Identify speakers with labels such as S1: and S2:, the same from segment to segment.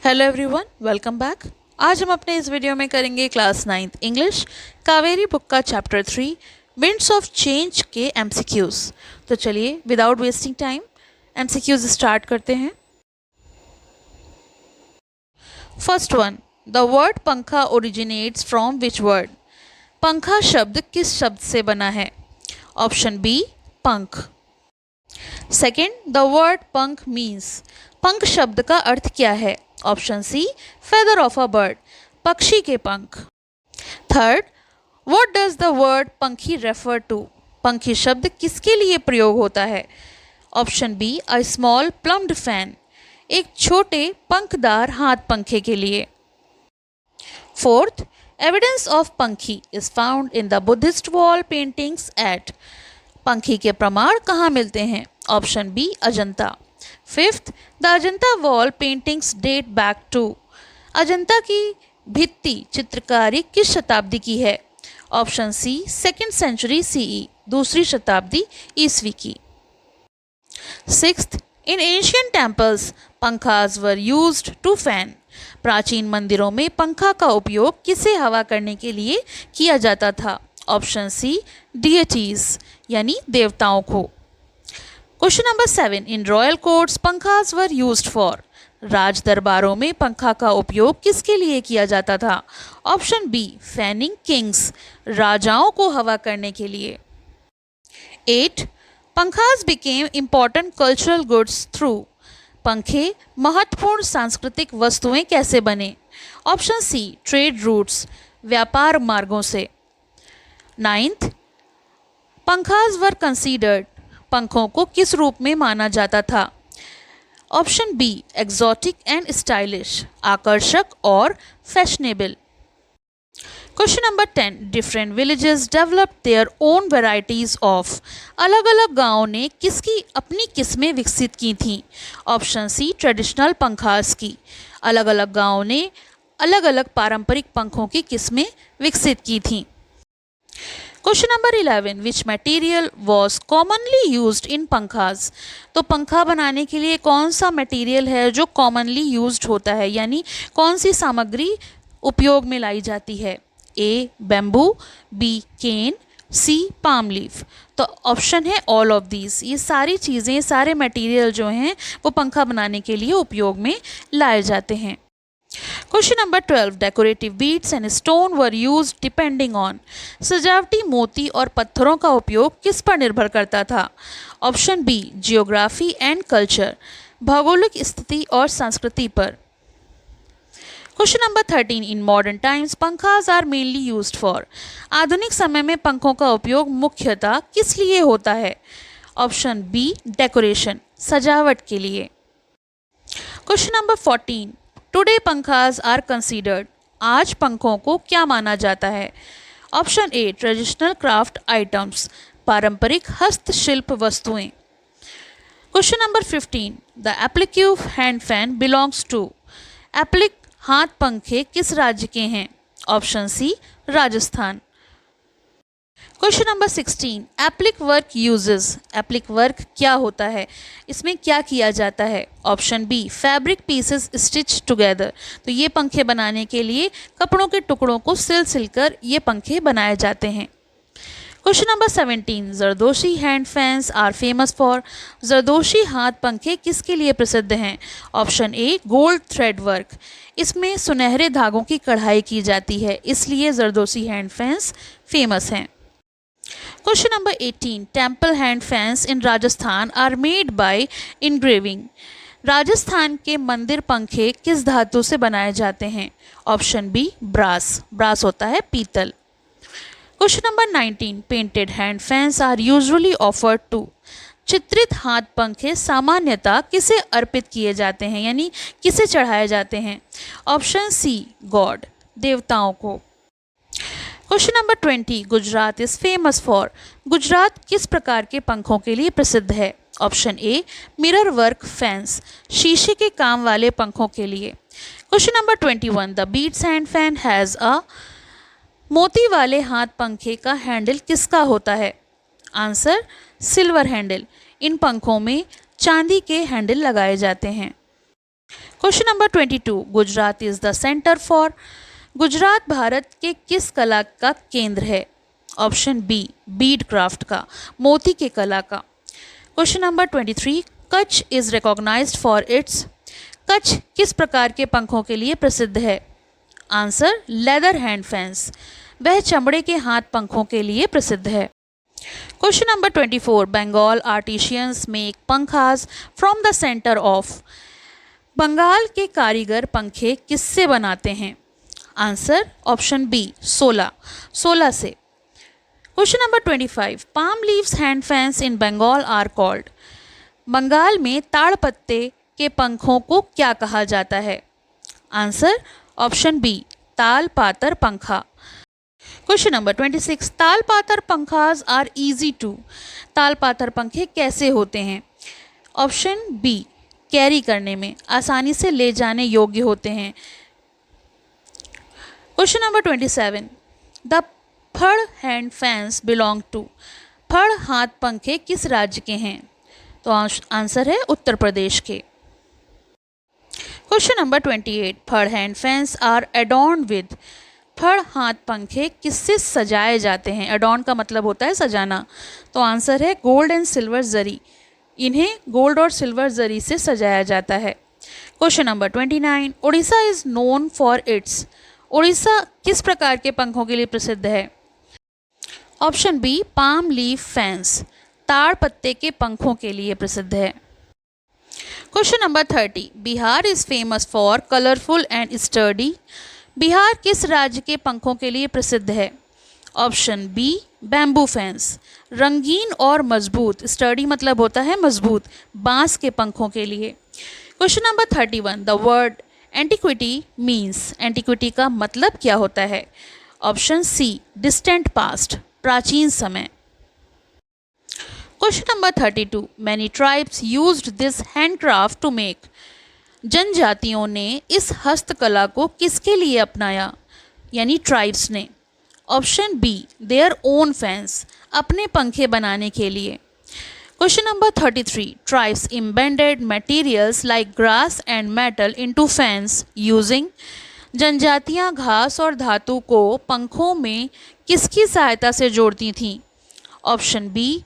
S1: Hello everyone, welcome back. आज हम अपने इस वीडियो में करेंगे class 9th English Kaveri book का चैप्टर 3 विंड्स ऑफ चेंज के एमसीक्यूज। तो चलिए without wasting time MCQs start करते हैं। First one, the word pankha originates from which word? पंखा शब्द किस शब्द से बना है? Option B pankh. Second, the word pankh means, पंख शब्द का अर्थ क्या है? Option C feather of a bird, पक्षी के पंख। Third, what does the word पंखी रेफर टू? पंखी शब्द किसके लिए प्रयोग होता है? Option B a small plumed fan, एक छोटे पंखदार हाथ पंखे के लिए। Fourth, evidence of pankhi is found in the Buddhist wall paintings at, पंखी के प्रमाण कहाँ मिलते हैं? Option B Ajanta. Fifth, the Ajanta wall paintings date back to, Ajanta की भित्ति चित्रकारी किस शताब्दी की है? Option C second century CE, दूसरी शताब्दी ईस्वी की। Sixth, in ancient temples pankhas were used to fan, प्राचीन मंदिरों में पंखा का उपयोग किसे हवा करने के लिए किया जाता था? ऑप्शन सी डिएटीज यानी देवताओं को। Question number 7, in royal courts pankhas were used for, राज दरबारों में पंखा का उपयोग किसके लिए किया जाता था? ऑप्शन बी फैनिंग किंग्स, राजाओं को हवा करने के लिए। 8, pankhas became important cultural goods through, पंखे महत्वपूर्ण सांस्कृतिक वस्तुएं कैसे बने? ऑप्शन सी ट्रेड रूट्स, व्यापार मार्गों से। 9th, पंखाज वर कंसीडर्ड, पंखों को किस रूप में माना जाता था? Option B exotic and stylish, आकर्षक और फैशनेबल। Question number 10, different villages developed their own varieties of, अलग अलग गांवों ने किसकी अपनी किस्में विकसित की थीं? ऑप्शन सी ट्रेडिशनल पंखास की, अलग अलग गांवों ने अलग अलग पारंपरिक पंखों की किस्में विकसित की थीं। Question number 11, which material was commonly used in pankhas, तो पंखा बनाने के लिए कौन सा मटेरियल है जो कॉमनली यूज्ड होता है, यानी कौन सी सामग्री उपयोग में लाई जाती है? ए बैम्बू, बी केन, सी पाम लीफ। तो ऑप्शन है ऑल ऑफ दीज, ये सारी चीज़ें सारे मटेरियल जो हैं वो पंखा बनाने के लिए उपयोग में लाए जाते हैं। Question number 12, decorative beads and stone were used depending on, सजावटी मोती और पत्थरों का उपयोग किस पर निर्भर करता था? Option B geography and culture, भौगोलिक स्थिति और संस्कृति पर। Question number 13, in modern times pankhas are mainly used for, आधुनिक समय में पंखों का उपयोग मुख्यतः किस लिए होता है? ऑप्शन बी डेकोरेशन, सजावट के लिए। Question number 14, today pankhas are considered, आज पंखों को क्या माना जाता है? Option A traditional craft items, पारंपरिक हस्तशिल्प वस्तुएं। Question number 15, the applique hand fan belongs to, applique हाथ पंखे किस राज्य के हैं? Option C Rajasthan. Question number 16, applique work uses, applique work क्या होता है, इसमें क्या किया जाता है? Option B fabric pieces stitch together, तो ये पंखे बनाने के लिए कपड़ों के टुकड़ों को सिलकर ये पंखे बनाए जाते हैं। Question number 17, zardozi hand fans are famous for, zardozi हाथ पंखे किसके लिए प्रसिद्ध हैं? Option A gold thread work, इसमें सुनहरे धागों की कढ़ाई की जाती है, इसलिए जरदोशी हैंड फैंस फेमस हैं। Question number 18, temple hand fans in Rajasthan are made by engraving, Rajasthan के मंदिर पंखे किस धातु से बनाए जाते हैं? ऑप्शन बी ब्रास, ब्रास होता है पीतल। Question number 19, painted hand fans are usually offered to, चित्रित हाथ पंखे सामान्यतः किसे अर्पित किए जाते हैं, यानी किसे चढ़ाए जाते हैं? ऑप्शन सी गॉड, देवताओं को। Question number 20, Gujarat is famous for, Gujarat किस प्रकार के पंखों के लिए प्रसिद्ध है? Option a mirror work fans, शीशे के काम वाले पंखों के लिए। Question number 21, the beads hand fan has a, मोती वाले हाथ पंखे का हैंडल किसका होता है? आंसर सिल्वर हैंडल, इन पंखों में चांदी के हैंडल लगाए जाते हैं। Question number 22, Gujarat is the centre for. Gujarat Bharat के किस कला का केंद्र है? ऑप्शन बी, बीड क्राफ्ट का, मोती के कला का। Question number 23, Kutch is recognized for its. Kutch किस प्रकार के पंखों के लिए प्रसिद्ध है? आंसर, लेदर हैंड फैंस, वह चमड़े के हाथ पंखों के लिए प्रसिद्ध है। Question number 24, Bengal artisans make pankhas from the centre of. Bengal के कारीगर पंखे किससे बनाते हैं? आंसर, ऑप्शन बी, 16 से। Question number 25, palm leaves hand fans in Bengal are called. Bengal में ताड़ पत्ते के पंखों को क्या कहा जाता है? आंसर, ऑप्शन बी, ताल पातर पंखा। क्वेश्चन नंबर 26, ताल पातर पंखास आर इजी टू। ताल पातर पंखे कैसे होते हैं? ऑप्शन बी, कैरी करने में आसानी से ले जाने योग्य होते हैं। क्वेश्चन नंबर 27, द फड़ हैंड फैंस बिलोंग टू। फड़ हाथ पंखे किस राज्य के हैं? तो आंसर है उत्तर प्रदेश के। क्वेश्चन नंबर 28, फड़ हैंड फैंस आर एडॉर्न्ड विद। फड़ हाथ पंखे किससे सजाए जाते हैं? एडॉर्न का मतलब होता है सजाना, तो आंसर है गोल्ड एंड सिल्वर जरी। इन्हें गोल्ड और सिल्वर जरी से सजाया जाता है। Question number 29, Orissa is known for its. Orissa किस प्रकार के पंखों के लिए प्रसिद्ध है? Option B, palm leaf fans, ताड़ पत्ते के पंखों के लिए प्रसिद्ध है। Question number 30, Bihar is famous for colourful and sturdy. Bihar किस राज्य के पंखों के लिए प्रसिद्ध है? ऑप्शन बी, बैम्बू फैंस, रंगीन और मजबूत, स्टर्डी मतलब होता है मजबूत, बांस के पंखों के लिए। Question number 31, the word antiquity means. Antiquity का मतलब क्या होता है? ऑप्शन सी, डिस्टेंट पास्ट, प्राचीन समय। Question number 32, many tribes used this handicraft to make. जनजातियों ने इस हस्तकला को किसके लिए अपनाया, यानी ट्राइब्स ने? Option B, their own fans, अपने पंखे बनाने के लिए। Question number 33, tribes embedded materials like grass and metal into fans using. जनजातियां घास और धातु को पंखों में किसकी सहायता से जोड़ती थीं? ऑप्शन बी,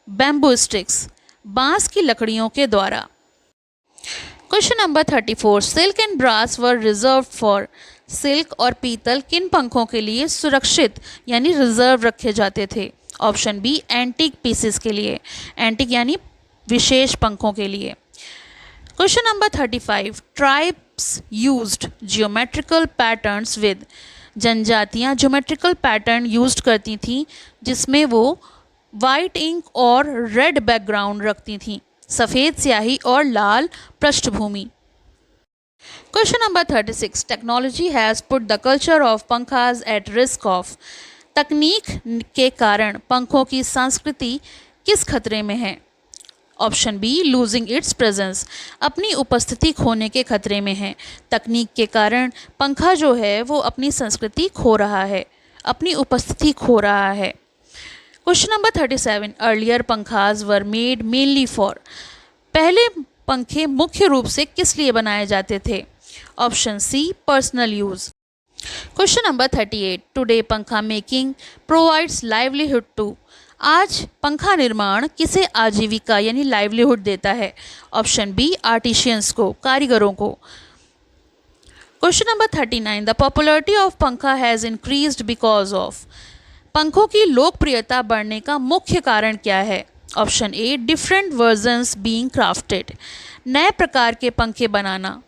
S1: बैम्बू स्टिक्स, बांस की लकड़ियों के द्वारा। Question number 34, silk and brass were reserved for. Silk और पीतल किन पंखों के लिए सुरक्षित यानी रिजर्व रखे जाते थे? ऑप्शन बी, एंटीक पीसेस के लिए, एंटीक यानी विशेष पंखों के लिए। Question number 35, tribes used geometrical patterns with. जनजातियां ज्योमेट्रिकल पैटर्न यूज्ड करती थीं जिसमें वो वाइट इंक और रेड बैकग्राउंड रखती थीं, सफ़ेद स्याही और लाल पृष्ठभूमि। Question number 36, technology has put the culture of pankhas at risk of. तकनीक के कारण पंखों की संस्कृति किस खतरे में है? Option B, losing its presence, अपनी उपस्थिति खोने के खतरे में है। तकनीक के कारण पंखा जो है वो अपनी संस्कृति खो रहा है, अपनी उपस्थिति खो रहा है। Question number 37, earlier pankhas were made mainly for. पहले पंखे मुख्य रूप से किस लिए बनाए जाते थे? Option C, personal use. Question number 38, today pankha making provides livelihood to. आज पंखा निर्माण किसे आजीविका यानी लाइवलीहुड देता है? ऑप्शन बी, आर्टिशियंस को, कारीगरों को। Question number 39, the popularity of pankha has increased because of. पंखों की लोकप्रियता बढ़ने का मुख्य कारण क्या है? Option A, different versions being crafted, नए प्रकार के पंखे बनाना।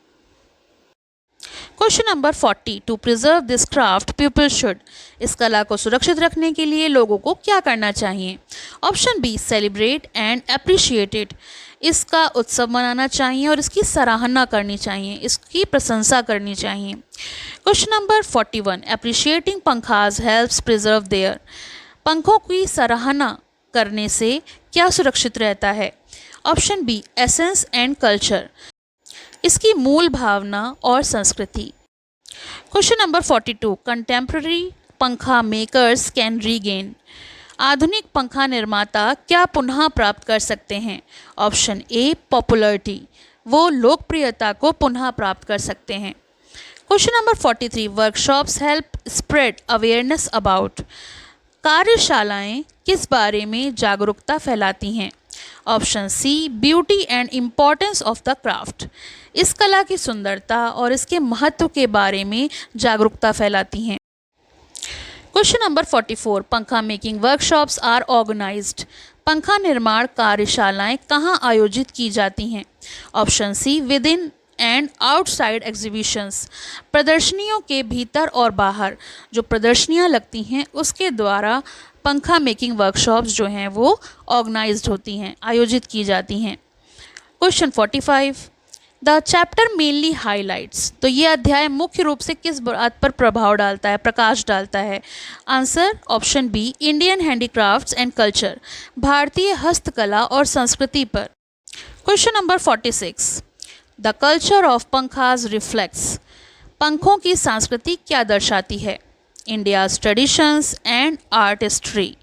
S1: Question number 40, to preserve this craft people should. इस कला को सुरक्षित रखने के लिए लोगों को क्या करना चाहिए? Option B, celebrate and appreciate it, इसका उत्सव मनाना चाहिए और इसकी सराहना करनी चाहिए, इसकी प्रशंसा करनी चाहिए। Question number 41, appreciating pankhas helps preserve there. पंखों की सराहना करने से क्या सुरक्षित रहता है? Option B, essence and culture, इसकी मूल भावना और संस्कृति। Question number 42, contemporary pankha makers can regain. आधुनिक पंखा निर्माता क्या पुनः प्राप्त कर सकते हैं? ऑप्शन ए, पॉपुलरिटी, वो लोकप्रियता को पुनः प्राप्त कर सकते हैं। Question number 43, workshops help spread awareness about. कार्यशालाएं किस बारे में जागरूकता फैलाती हैं? Option C, beauty and importance of the craft. इस कला की सुंदरता और इसके महत्व के बारे में जागरूकता फैलाती हैं। क्वेश्चन नंबर 44, पंखा मेकिंग वर्कशॉप्स आर ऑर्गेनाइज्ड। पंखा निर्माण कार्यशालाएं कहाँ आयोजित की जाती हैं? Option C, within and outside exhibitions. प्रदर्शनियों के भीतर और बाहर जो प्रदर्शनियां लगती हैं उसके द्वारा पंखा मेकिंग वर्कशॉप्स जो हैं वो ऑर्गेनाइज्ड होती हैं, आयोजित की जाती हैं। Question 45, the chapter mainly highlights. तो ये अध्याय मुख्य रूप से किस बात पर प्रभाव डालता है, प्रकाश डालता है? Answer option B, Indian handicrafts and culture, भारतीय हस्तकला और संस्कृति पर। Question number 46, the culture of pankhas reflects. पंखों की संस्कृति क्या दर्शाती है? India's traditions and art history.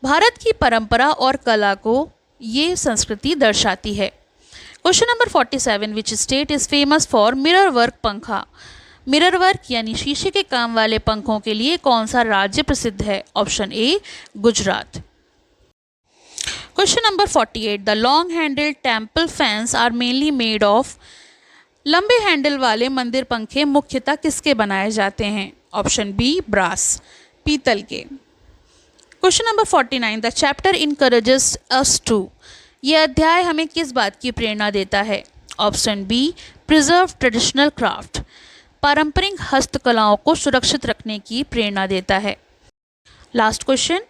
S1: भारत की परंपरा और कला को ये संस्कृति दर्शाती है। Question number 47, which state is famous for mirror work pankha. Mirror work यानी शीशे के काम वाले पंखों के लिए कौन सा राज्य प्रसिद्ध है? Option A, Gujarat. Question number 48, the long handled temple fans are mainly made of. लंबे हैंडल वाले मंदिर पंखे मुख्यतः किसके बनाए जाते हैं? ऑप्शन बी, ब्रास, पीतल के। Question number 49, the chapter encourages us to. यह अध्याय हमें किस बात की प्रेरणा देता है? Option B, preserve traditional craft. पारंपरिक हस्तकलाओं को सुरक्षित रखने की प्रेरणा देता है। Last question,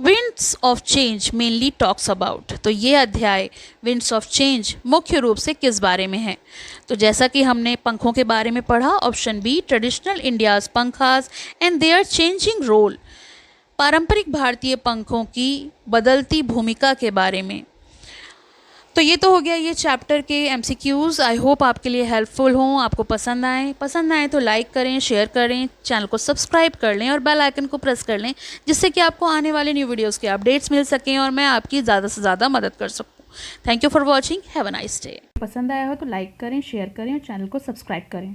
S1: winds of change mainly talks about. तो ये अध्याय विंड्स ऑफ चेंज मुख्य रूप से किस बारे में है? तो जैसा कि हमने पंखों के बारे में पढ़ा, option B, traditional India's pankhas and their changing role. पारंपरिक भारतीय पंखों की बदलती भूमिका के बारे में। तो ये तो हो गया ये चैप्टर के MCQs। आई होप आपके लिए हेल्पफुल हों, आपको पसंद आए तो लाइक करें, शेयर करें, चैनल को सब्सक्राइब कर लें और बेल आइकन को प्रेस कर लें, जिससे कि आपको आने वाले न्यू वीडियोस के अपडेट्स मिल सकें और मैं आपकी ज़्यादा से ज़्यादा मदद कर सकूं। Thank you for watching, have a nice day.
S2: पसंद आया हो तो लाइक करें, शेयर करें और चैनल को सब्सक्राइब करें।